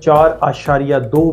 4.2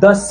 10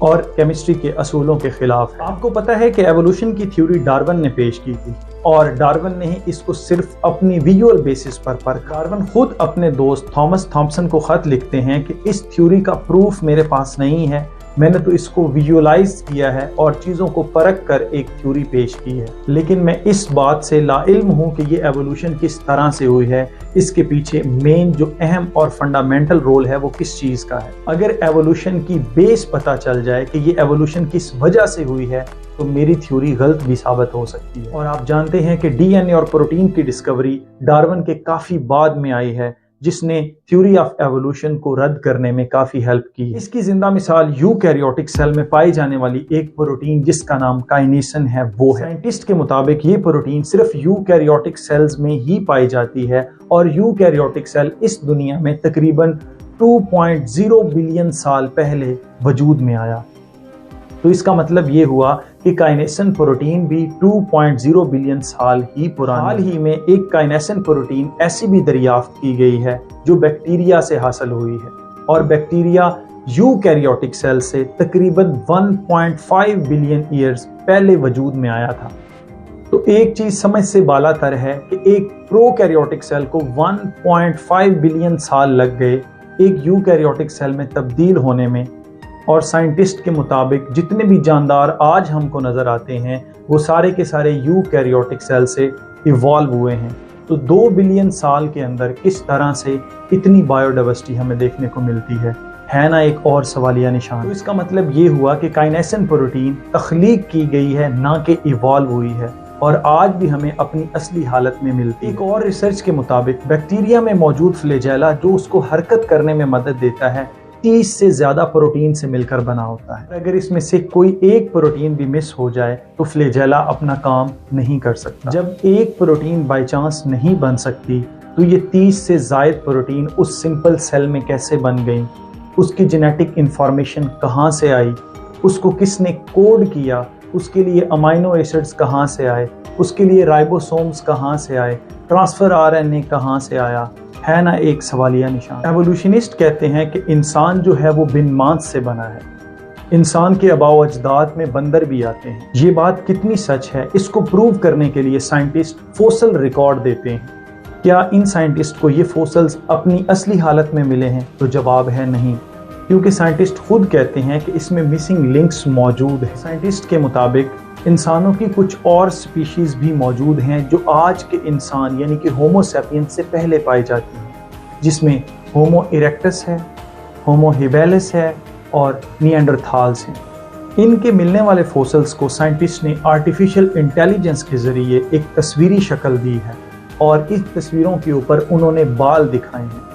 اور کیمسٹری کے اصولوں کے خلاف ہے۔ آپ کو پتہ ہے کہ ایوولوشن کی تھیوری ڈارون نے پیش کی تھی، اور ڈارون نے ہی اس کو صرف اپنی ویژول بیسس پر پرکھا۔ ڈارون خود اپنے دوست تھامس تھامپسن کو خط لکھتے ہیں کہ اس تھیوری کا پروف میرے پاس نہیں ہے، میں نے تو اس کو ویژولائز کیا ہے اور چیزوں کو پرکھ کر ایک تھیوری پیش کی ہے، لیکن میں اس بات سے لا علم ہوں کہ یہ ایوولوشن کس طرح سے ہوئی ہے، اس کے پیچھے مین جو اہم اور فنڈامنٹل رول ہے وہ کس چیز کا ہے۔ اگر ایوولوشن کی بیس پتہ چل جائے کہ یہ ایوولوشن کس وجہ سے ہوئی ہے تو میری تھیوری غلط بھی ثابت ہو سکتی ہے۔ اور آپ جانتے ہیں کہ ڈی این اے اور پروٹین کی ڈسکوری ڈارون کے کافی بعد میں آئی ہے، جس نے تھیوری آف ایوولوشن کو رد کرنے میں کافی ہیلپ کی۔ اس کی زندہ مثال یوکیریوٹک سیل میں پائی جانے والی ایک پروٹین جس کا نام کائنیسن ہے وہ ہے۔ سائنٹسٹ کے مطابق یہ پروٹین صرف یوکیریوٹک سیلز میں ہی پائی جاتی ہے، اور یوکیریوٹک سیل اس دنیا میں تقریباً 2.0 بلین سال پہلے وجود میں آیا۔ تو اس کا مطلب یہ ہوا کہ کائنیسن پروٹین بھی 2.0 بلین سال ہی پرانی۔ حال ہی میں ایک کائنیسن پروٹین ایسی بھی دریافت کی گئی ہے جو بیکٹیریا سے حاصل ہوئی ہے، اور بیکٹیریا یوکیریوٹک سیل سے تقریباً 1.5 بلین ایئرز پہلے وجود میں آیا تھا۔ تو ایک چیز سمجھ سے بالا تر ہے کہ ایک پروکیریوٹک سیل کو 1.5 بلین سال لگ گئے ایک یوکیریوٹک سیل میں تبدیل ہونے میں، اور سائنٹسٹ کے مطابق جتنے بھی جاندار آج ہم کو نظر آتے ہیں وہ سارے کے سارے یوکیریوٹک سیل سے ایوالو ہوئے ہیں۔ تو 2 بلین سال کے اندر کس طرح سے اتنی بایو ڈائیورسٹی ہمیں دیکھنے کو ملتی ہے نا ایک اور سوالیہ نشان۔ تو اس کا مطلب یہ ہوا کہ کائنیسن پروٹین تخلیق کی گئی ہے نہ کہ ایوالو ہوئی ہے، اور آج بھی ہمیں اپنی اصلی حالت میں ملتی ہے۔ ایک اور ریسرچ کے مطابق بیکٹیریا میں موجود فلیجیلا جو اس کو حرکت کرنے میں مدد دیتا ہے 30 سے زیادہ پروٹین سے مل کر بنا ہوتا ہے۔ اگر اس میں سے کوئی ایک پروٹین بھی مس ہو جائے تو فلیجیلا اپنا کام نہیں کر سکتا۔ جب ایک پروٹین بائی چانس نہیں بن سکتی تو یہ 30 سے زائد پروٹین اس سمپل سیل میں کیسے بن گئیں، اس کی جینیٹک انفارمیشن کہاں سے آئی، اس کو کس نے کوڈ کیا، اس کے لیے امائنو ایسڈز کہاں سے آئے، اس کے لیے رائبوسومز کہاں سے آئے، ٹرانسفر آر این اے کہاں سے آیا، ہے نا ایک سوالیہ نشان۔ ایوولوشنسٹ کہتے ہیں کہ انسان جو ہے وہ بن مانس سے بنا ہے، انسان کے آباء و اجداد میں بندر بھی آتے ہیں۔ یہ بات کتنی سچ ہے اس کو پروو کرنے کے لیے سائنٹسٹ فوسل ریکارڈ دیتے ہیں۔ کیا ان سائنٹسٹ کو یہ فوسلز اپنی اصلی حالت میں ملے ہیں؟ تو جواب ہے نہیں، کیونکہ سائنٹسٹ خود کہتے ہیں کہ اس میں مسنگ لنکس موجود ہیں۔ سائنٹسٹ کے مطابق انسانوں کی کچھ اور سپیشیز بھی موجود ہیں جو آج کے انسان یعنی کہ ہومو سیپینس سے پہلے پائی جاتی ہیں، جس میں ہومو ایریکٹس ہے، ہومو ہیبیلس ہے اور نیانڈرتھالز ہیں۔ ان کے ملنے والے فوسلز کو سائنٹسٹ نے آرٹیفیشل انٹیلیجنس کے ذریعے ایک تصویری شکل دی ہے، اور اس تصویروں کے اوپر انہوں نے بال دکھائے ہیں۔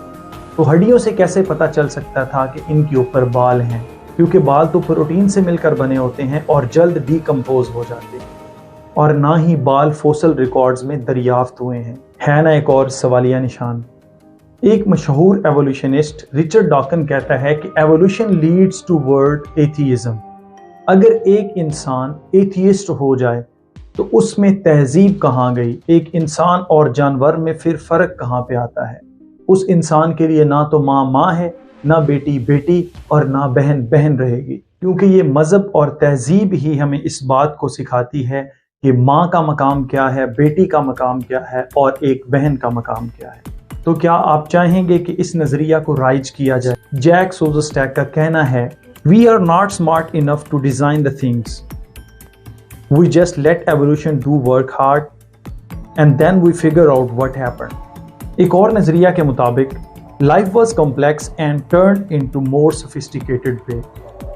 تو ہڈیوں سے کیسے پتہ چل سکتا تھا کہ ان کے اوپر بال ہیں؟ کیونکہ بال تو پروٹین سے مل کر بنے ہوتے ہیں اور جلد ڈیکمپوز ہو جاتے ہیں، اور نہ ہی بال فوسل ریکارڈز میں دریافت ہوئے ہیں، ہے نا ایک اور سوالیہ نشان۔ ایک مشہور ایوولوشنسٹ رچرڈ ڈاکن کہتا ہے کہ evolution leads towards atheism. اگر ایک انسان ایتھیسٹ ہو جائے تو اس میں تہذیب کہاں گئی؟ ایک انسان اور جانور میں پھر فرق کہاں پہ آتا ہے؟ اس انسان کے لیے نہ تو ماں ماں ہے، نہ بیٹی بیٹی، اور نہ بہن بہن رہے گی، کیونکہ یہ مذہب اور تہذیب ہی ہمیں اس بات کو سکھاتی ہے کہ ماں کا مقام کیا ہے، بیٹی کا مقام کیا ہے، اور ایک بہن کا مقام کیا ہے۔ تو کیا آپ چاہیں گے کہ اس نظریہ کو رائج کیا جائے؟ جیک سوزسٹیک کا کہنا ہے We are not smart enough to design the things. We just let evolution do work hard and then we figure out what happened. ایک اور نظریہ کے مطابق life was complex and turned into more sophisticated way.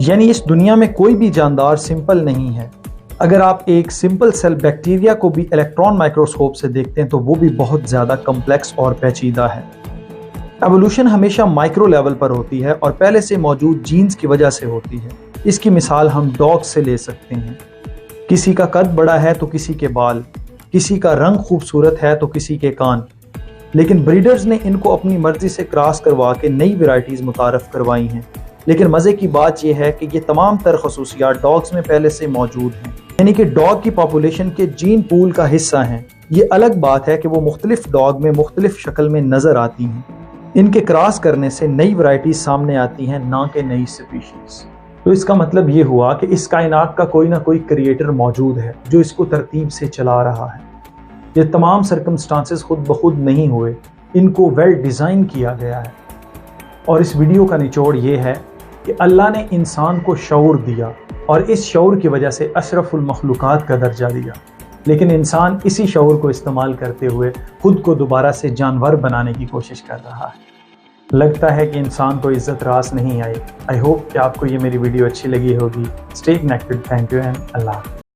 یعنی اس دنیا میں کوئی بھی جاندار سمپل نہیں ہے۔ اگر آپ ایک سمپل سیل بیکٹیریا کو بھی الیکٹران مائکروسکوپ سے دیکھتے ہیں تو وہ بھی بہت زیادہ کمپلیکس اور پیچیدہ ہے۔ ایوولوشن ہمیشہ مائکرو لیول پر ہوتی ہے اور پہلے سے موجود جینز کی وجہ سے ہوتی ہے۔ اس کی مثال ہم ڈاگ سے لے سکتے ہیں۔ کسی کا قد بڑا ہے تو کسی کے بال، کسی کا رنگ خوبصورت ہے تو کسی کے کان، لیکن بریڈرز نے ان کو اپنی مرضی سے کراس کروا کے نئی ویرائٹیز متعارف کروائی ہیں۔ لیکن مزے کی بات یہ ہے کہ یہ تمام تر خصوصیات ڈاگز میں پہلے سے موجود ہیں، یعنی کہ ڈاگ کی پاپولیشن کے جین پول کا حصہ ہیں۔ یہ الگ بات ہے کہ وہ مختلف ڈاگ میں مختلف شکل میں نظر آتی ہیں۔ ان کے کراس کرنے سے نئی ورائٹیز سامنے آتی ہیں، نہ کہ نئی سپیشیز۔ ایک اور نظریہ کے مطابق life was complex and turned into more sophisticated way, یعنی اس دنیا میں کوئی بھی جاندار سمپل نہیں ہے۔ اگر آپ ایک سمپل سیل بیکٹیریا کو بھی الیکٹران مائکروسکوپ سے دیکھتے ہیں تو وہ بھی بہت زیادہ کمپلیکس اور پیچیدہ ہے۔ تو اس کا مطلب یہ ہوا کہ اس کائنات کا کوئی نہ کوئی کریٹر موجود ہے جو اس کو ترتیب سے چلا رہا ہے۔ یہ تمام سرکمسٹانسز خود بخود نہیں ہوئے، ان کو ویل ڈیزائن کیا گیا ہے۔ اور اس ویڈیو کا نچوڑ یہ ہے کہ اللہ نے انسان کو شعور دیا اور اس شعور کی وجہ سے اشرف المخلوقات کا درجہ دیا، لیکن انسان اسی شعور کو استعمال کرتے ہوئے خود کو دوبارہ سے جانور بنانے کی کوشش کر رہا ہے۔ لگتا ہے کہ انسان کو عزت راس نہیں آئی۔ آئی ہوپ کہ آپ کو یہ میری ویڈیو اچھی لگی ہوگی۔ Stay connected. Thank you and اللہ حافظ۔